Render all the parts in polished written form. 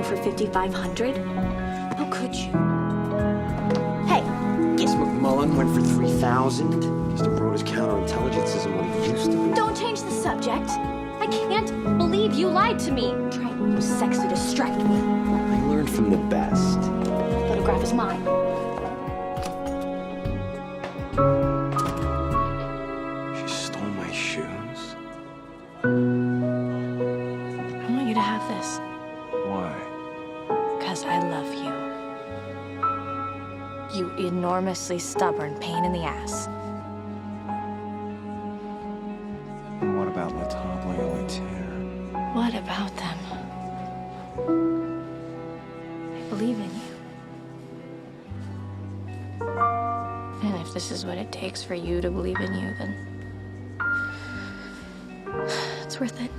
for $5,500? How could you? Hey! Miss McMullen went for $3,000. He's the broadest counterintelligence isn't what he used to be. Don't change the subject. I can't believe you lied to me. Trying to use sex to distract me. I learned from the best. The photograph is mine. She stole my shoes. I want you to have this. Why? Because I love you. You enormously stubborn pain in the ass. And what about La Table et Laitière? What about them? I believe in you. And if this is what it takes for you to believe in you, then it's worth it.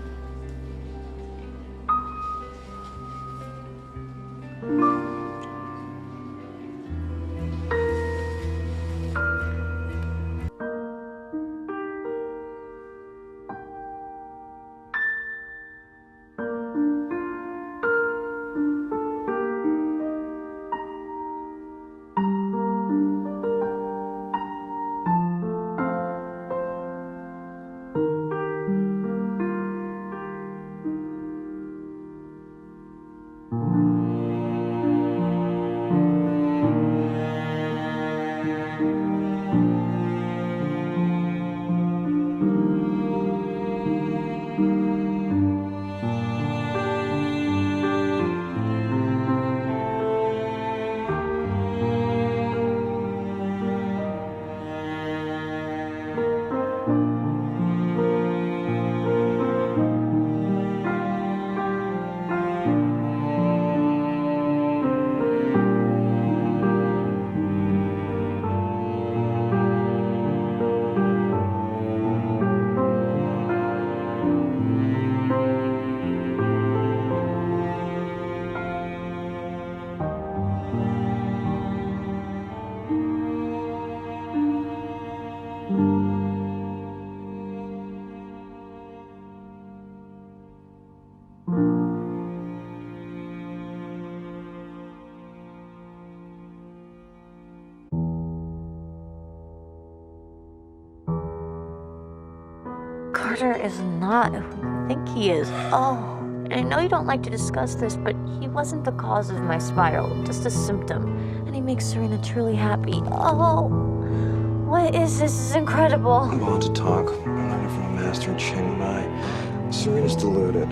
Carter is not who you think he is. Oh, and I know you don't like to discuss this, but he wasn't the cause of my spiral, just a symptom. And he makes Serena truly happy. Oh, what is this? This is incredible. I'm about to talk. I'm learning from a master in Chiang Mai. Serena's deluded.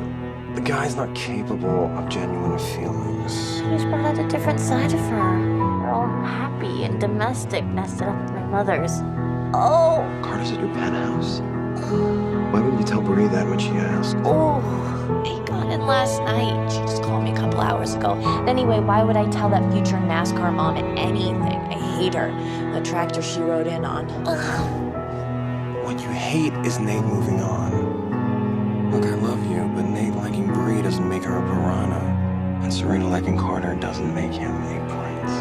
The guy's not capable of genuine feelings. He just brought out a different side of her. They're all happy and domestic, nested up with my mother's. Oh. Carter's at your penthouse? Why wouldn't you tell Bree that when she asked? Oh, he got in last night. She just called me a couple hours ago. Anyway, why would I tell that future NASCAR mom anything? I hate her. The tractor she rode in on. Ugh. What you hate is Nate moving on. Look, I love you, but Nate liking Bree doesn't make her a piranha. And Serena liking Carter doesn't make him a prince.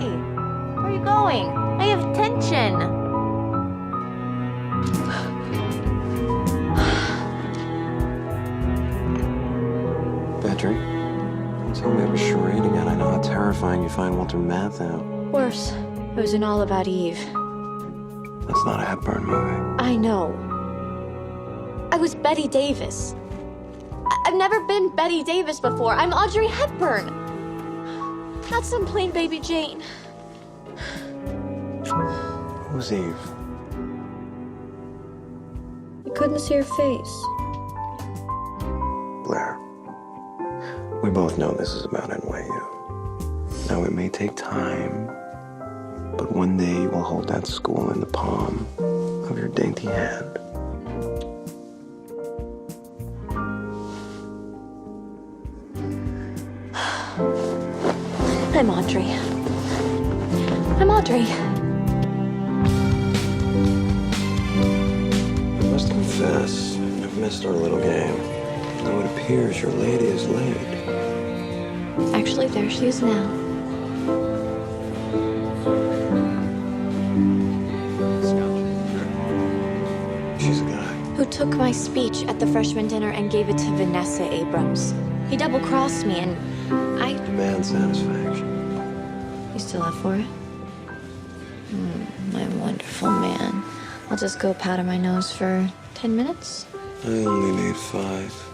Hey, where are you going? I have tension. Patrick, don't tell me it was charade again. I know how terrifying you find Walter Math out. Worse. It was an All About Eve. That's not a Hepburn movie. I know. I was Betty Davis. I've never been Betty Davis before. I'm Audrey Hepburn. Not some plain baby Jane. Who was Eve? I couldn't see her face. Blair. We both know this is about NYU. Now, it may take time, but one day you will hold that school in the palm of your dainty hand. I'm Audrey. I'm Audrey. I must confess, I've missed our little game. Though it appears your lady is late. Actually, there she is now. She's a guy. Who took my speech at the freshman dinner and gave it to Vanessa Abrams. He double-crossed me and I... Demand satisfaction. You still up for it? My wonderful man. I'll just go powder my nose for 10 minutes. I only need 5.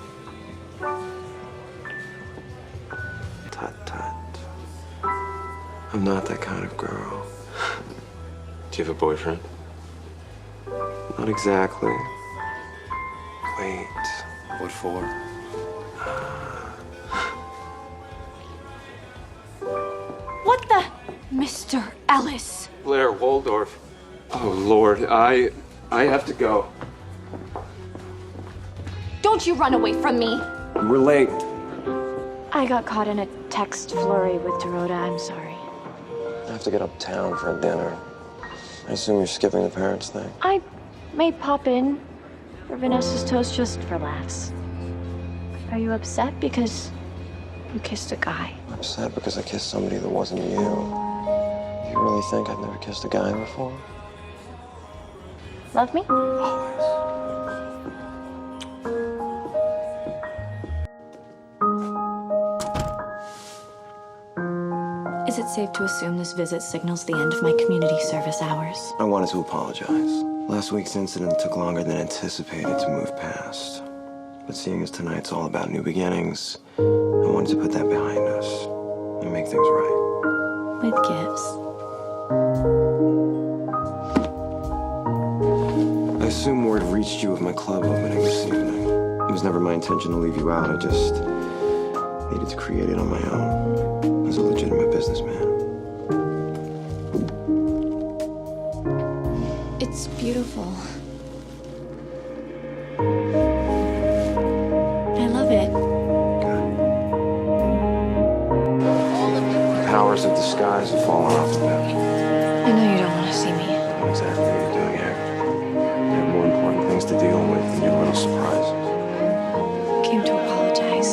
Tut tut. I'm not that kind of girl. Do you have a boyfriend? Not exactly. Wait. What for? What the? Mr. Ellis. Blair Waldorf. Oh, Lord, I have to go. Don't you run away from me. We're late. I got caught in a text flurry with Temporada. I'm sorry. I have to get uptown for a dinner. I assume you're skipping the parents' thing. I may pop in for Vanessa's toast just for laughs. Are you upset because you kissed a guy? I'm upset because I kissed somebody that wasn't you. You really think I've never kissed a guy before? Love me? Always. Is it safe to assume this visit signals the end of my community service hours? I wanted to apologize. Last week's incident took longer than anticipated to move past. But seeing as tonight's all about new beginnings, I wanted to put that behind us and make things right. With gifts. I assume word reached you of my club opening this evening. It was never my intention to leave you out. I just needed to create it on my own as a legitimate businessman. It's beautiful. I love it. The powers of disguise have fallen off a bit. I know you don't want to see me. What exactly are you doing here? I have more important things to deal with than your little surprises. Came to apologize.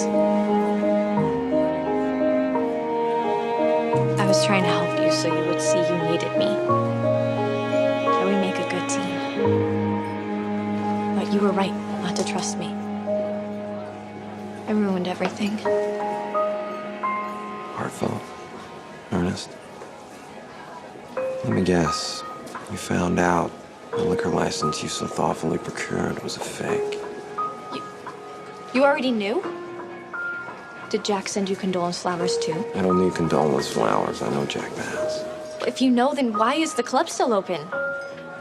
I was trying to help you so you would see you needed me. That we make a good team. But you were right not to trust me. I ruined everything. Heartfelt. Earnest. Let me guess. You found out the liquor license you so thoughtfully procured was a fake. You already knew? Did Jack send you condolence flowers too? I don't need condolence flowers. I know Jack Bass. If you know, then why is the club still open?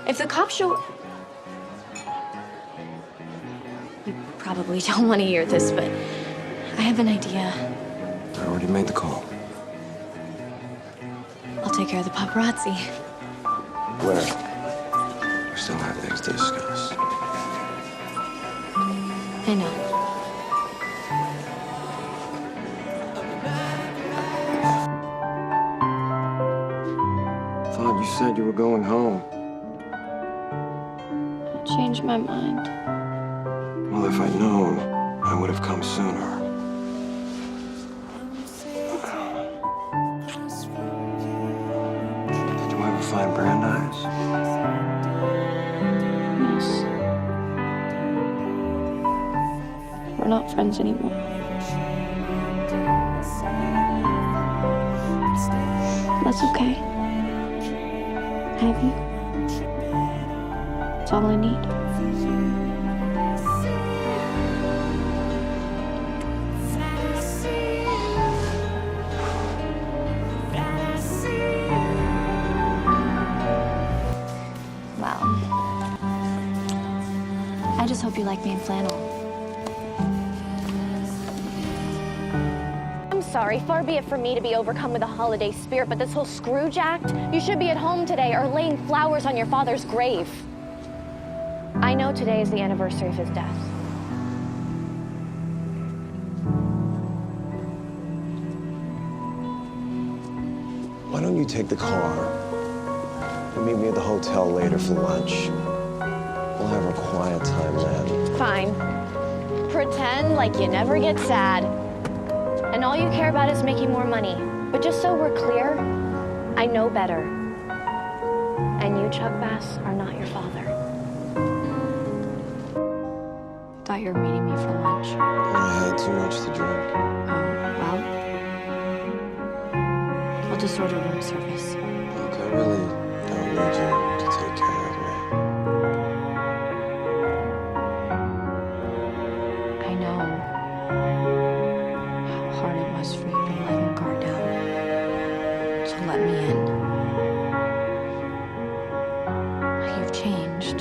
If the cops show... You probably don't want to hear this, but I have an idea. I already made the call. I'll take care of the paparazzi. Where? We still have things to discuss. I know. Thought you said you were going home. I changed my mind. Well, if I'd known, I would have come sooner. Did you ever find Brandeis? Yes. We're not friends anymore. That's okay. I have you. That's all I need. Wow. I just hope you like me in flannel. I'm sorry, far be it from me to be overcome with a holiday spirit, but this whole Scrooge act, you should be at home today or laying flowers on your father's grave. I know today is the anniversary of his death. Why don't you take the car and meet me at the hotel later for lunch? We'll have our quiet time then. Fine. Pretend like you never get sad. And all you care about is making more money. But just so we're clear, I know better. And you, Chuck Bass, are not your father. thought you were meeting me for lunch. I had too much to drink. Oh, well. I'll just order room service. Look, I really don't need you to take care of me. I know how hard it was for you to let your guard down. To let me in. You've changed.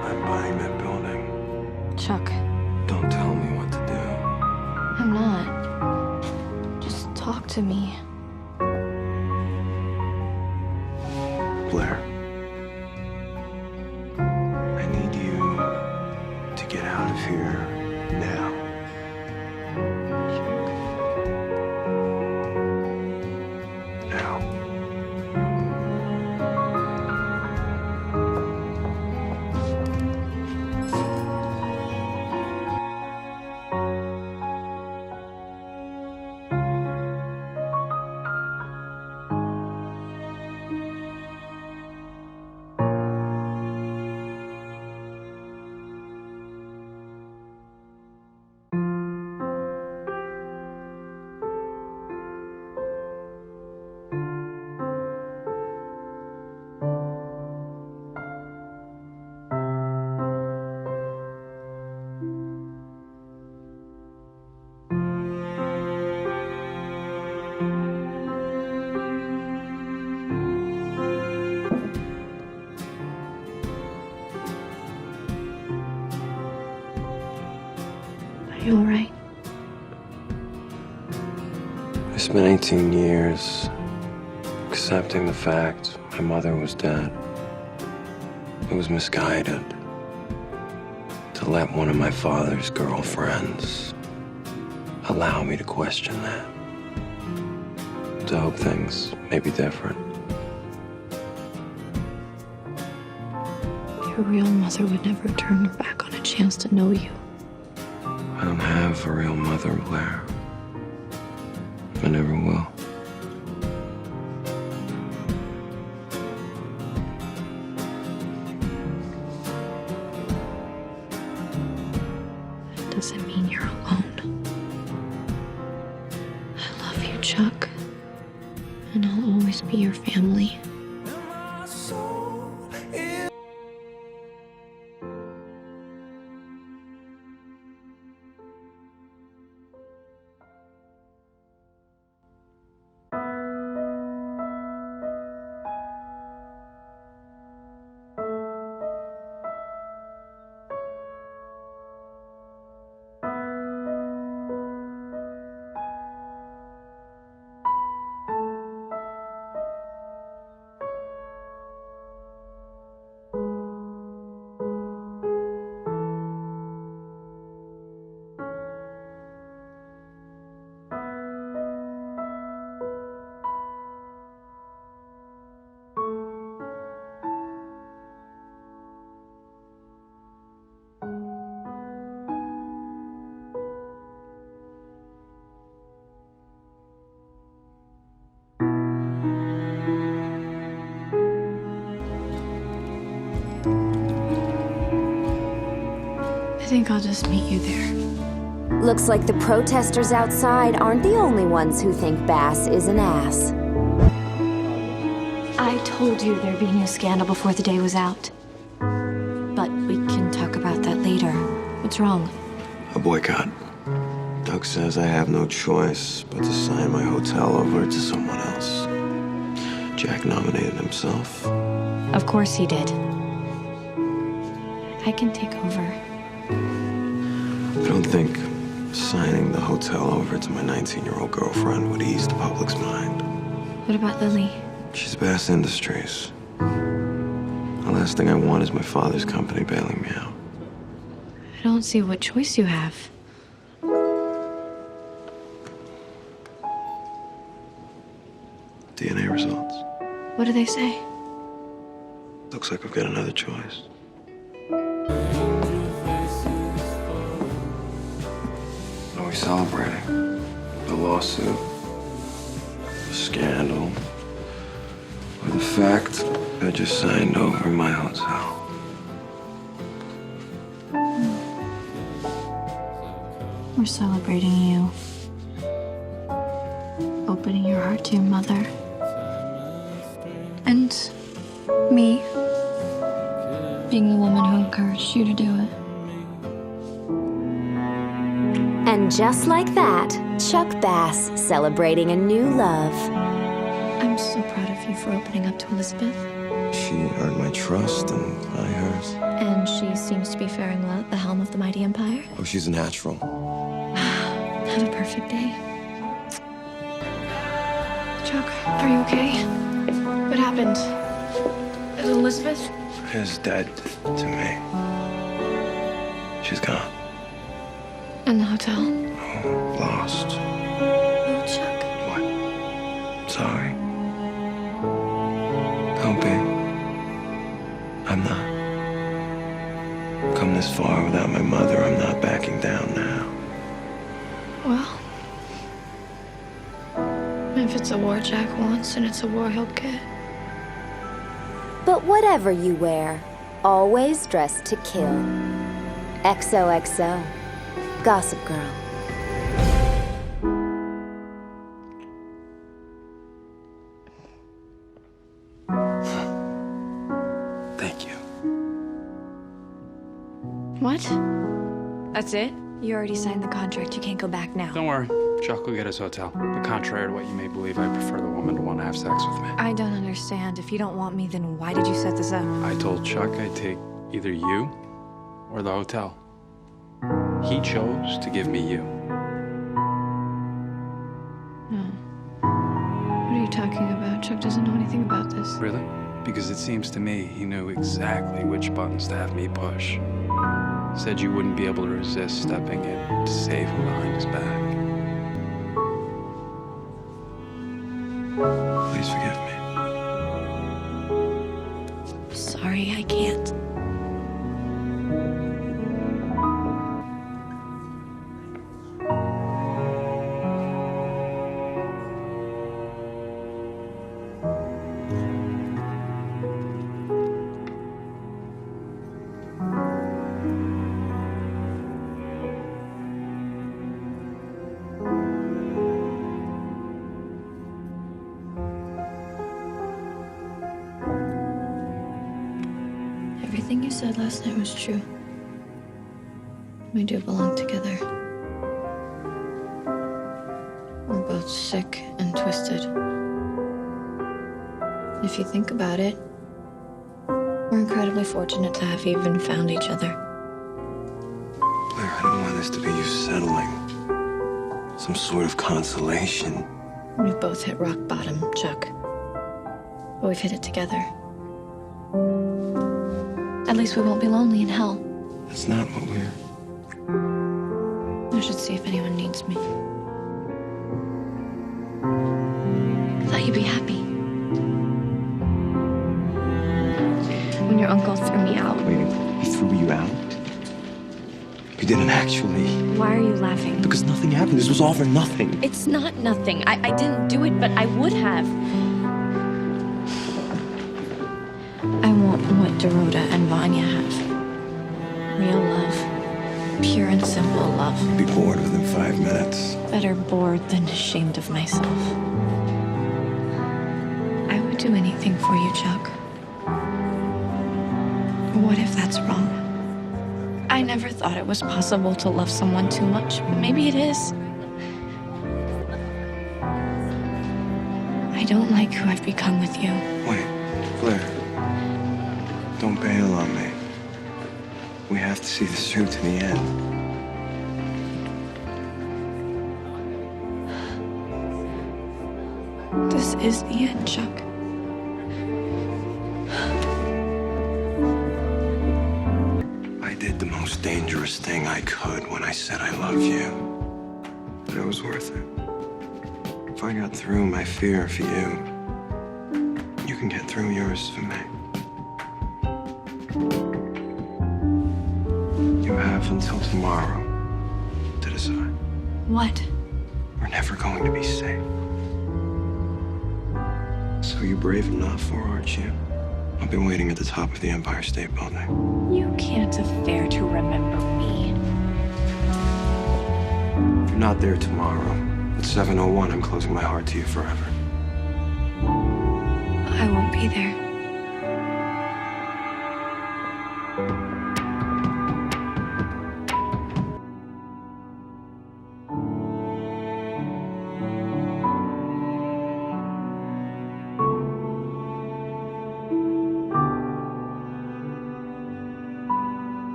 I'm buying that building. Chuck, Don't tell me what to do. I'm not. Just talk to me. Blair, I need you to get out of here now. Now. Are you alright? I spent 18 years accepting the fact my mother was dead. It was misguided to let one of my father's girlfriends allow me to question that. To hope things may be different. Your real mother would never turn her back on a chance to know you. I don't have a real mother, Blair. I never will. That doesn't mean you're alone. I love you, Chuck. And I'll always be your family. I think I'll just meet you there. Looks like the protesters outside aren't the only ones who think Bass is an ass. I told you there'd be a new scandal before the day was out. But we can talk about that later. What's wrong? A boycott. Doug says I have no choice but to sign my hotel over to someone else. Jack nominated himself. Of course he did. I can take over. I don't think signing the hotel over to my 19-year-old girlfriend would ease the public's mind. What about Lily? She's Bass Industries. The last thing I want is my father's company bailing me out. I don't see what choice you have. DNA results. What do they say? Looks like I've got another choice. Are we celebrating? The lawsuit? The scandal or the fact I just signed over my hotel. We're celebrating you. Opening your heart to your mother. And me. Being the woman who encouraged you to do it. And just like that, Chuck Bass celebrating a new love. I'm so proud of you for opening up to Elizabeth. She earned my trust and I hers. And she seems to be faring well at the helm of the mighty empire. Oh, she's a natural. Have a perfect day. Chuck, are you okay? What happened? Is Elizabeth? Is dead to me. She's gone. In the hotel? Oh, lost. Oh, Chuck. What? Sorry. Don't be. I'm not. Come this far without my mother, I'm not backing down now. Well, if it's a war Jack wants, and it's a war he'll get. But whatever you wear, always dress to kill. XOXO. Gossip Girl. Thank you. What? That's it? You already signed the contract. You can't go back now. Don't worry. Chuck will get his hotel. But contrary to what you may believe, I prefer the woman to want to have sex with me. I don't understand. If you don't want me, then why did you set this up? I told Chuck I'd take either you or the hotel. He chose to give me you. What are you talking about? Chuck doesn't know anything about this. Really? Because it seems to me he knew exactly which buttons to have me push. Said you wouldn't be able to resist stepping in to save him behind his back. Please forgive me. Sorry, I can't. Everything you said last night was true. We do belong together. We're both sick and twisted. If you think about it, we're incredibly fortunate to have even found each other. Blair, I don't want this to be you settling. Some sort of consolation. We've both hit rock bottom, Chuck. But we've hit it together. At least we won't be lonely in hell. That's not what we're... I should see if anyone needs me. I thought you'd be happy. When your uncle threw me out. Wait, he threw you out? You didn't actually. Why are you laughing? Because nothing happened. This was all for nothing. It's not nothing. I didn't do it, but I would have. I want what Dorota and Vanya have. Real love. Pure and simple love. Be bored within 5 minutes. Better bored than ashamed of myself. I would do anything for you, Chuck. What if that's wrong? I never thought it was possible to love someone too much, but maybe it is. I don't like who I've become with you. Wait, Blair. Don't bail on me. We have to see this through to the end. This is the end, Chuck. I did the most dangerous thing I could when I said I love you. But it was worth it. If I got through my fear for you, you can get through yours for me. You have until tomorrow to decide. What? We're never going to be safe. So you're brave enough for, aren't you? I'll be waiting at the top of the Empire State Building. You can't affair to remember me. If you're not there tomorrow, at 7:01, I'm closing my heart to you forever. I won't be there.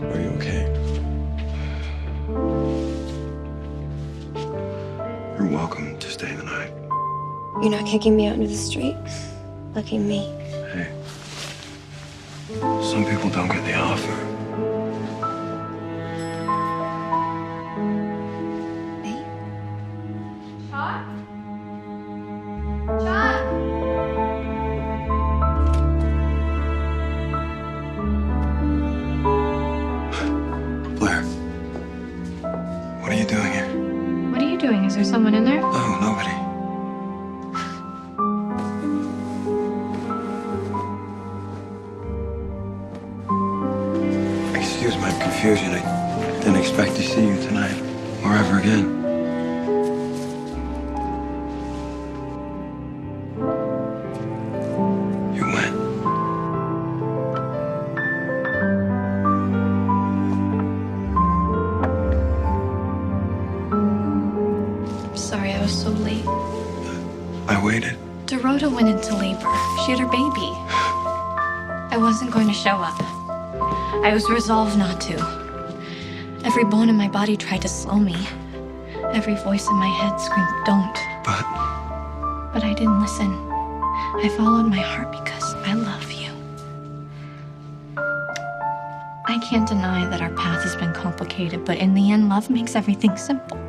Are you okay? You're welcome to stay the night. You're not kicking me out into the street? Lucky me. Hey, some people don't get the offer. Me? Blair, what are you doing here? What are you doing? Is there someone in there? Oh, nobody. Excuse my confusion. I didn't expect to see you tonight or ever again. You went. I'm sorry I was so late. I waited. Dorota went into labor. She had her baby. I wasn't going to show up. I was resolved not to. Every bone in my body tried to slow me. Every voice in my head screamed, don't. But I didn't listen. I followed my heart because I love you. I can't deny that our path has been complicated, but in the end, love makes everything simple.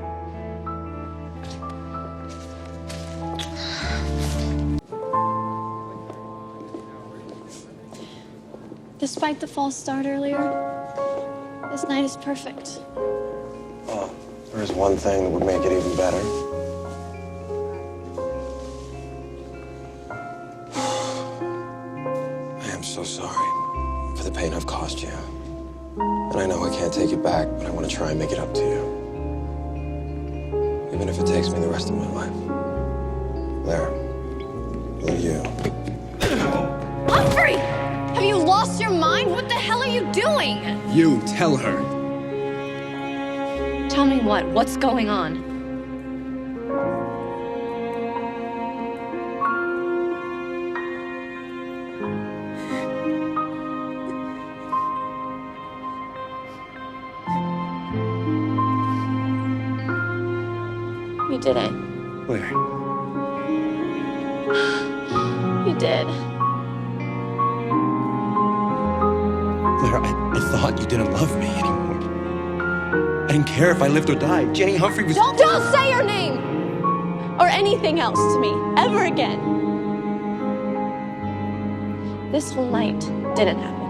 Despite the false start earlier, this night is perfect. Oh, there is one thing that would make it even better. I am so sorry for the pain I've caused you. And I know I can't take it back, but I want to try and make it up to you. Even if it takes me the rest of my life. Blair, you. Humphrey! Have you lost your mind? What the hell are you doing? You tell her. Tell me what? What's going on? You didn't. Blair. You did. Blair, I thought you didn't love me anymore. I didn't care if I lived or died. Jenny Humphrey was... Don't say her name! Or anything else to me, ever again. This whole night didn't happen.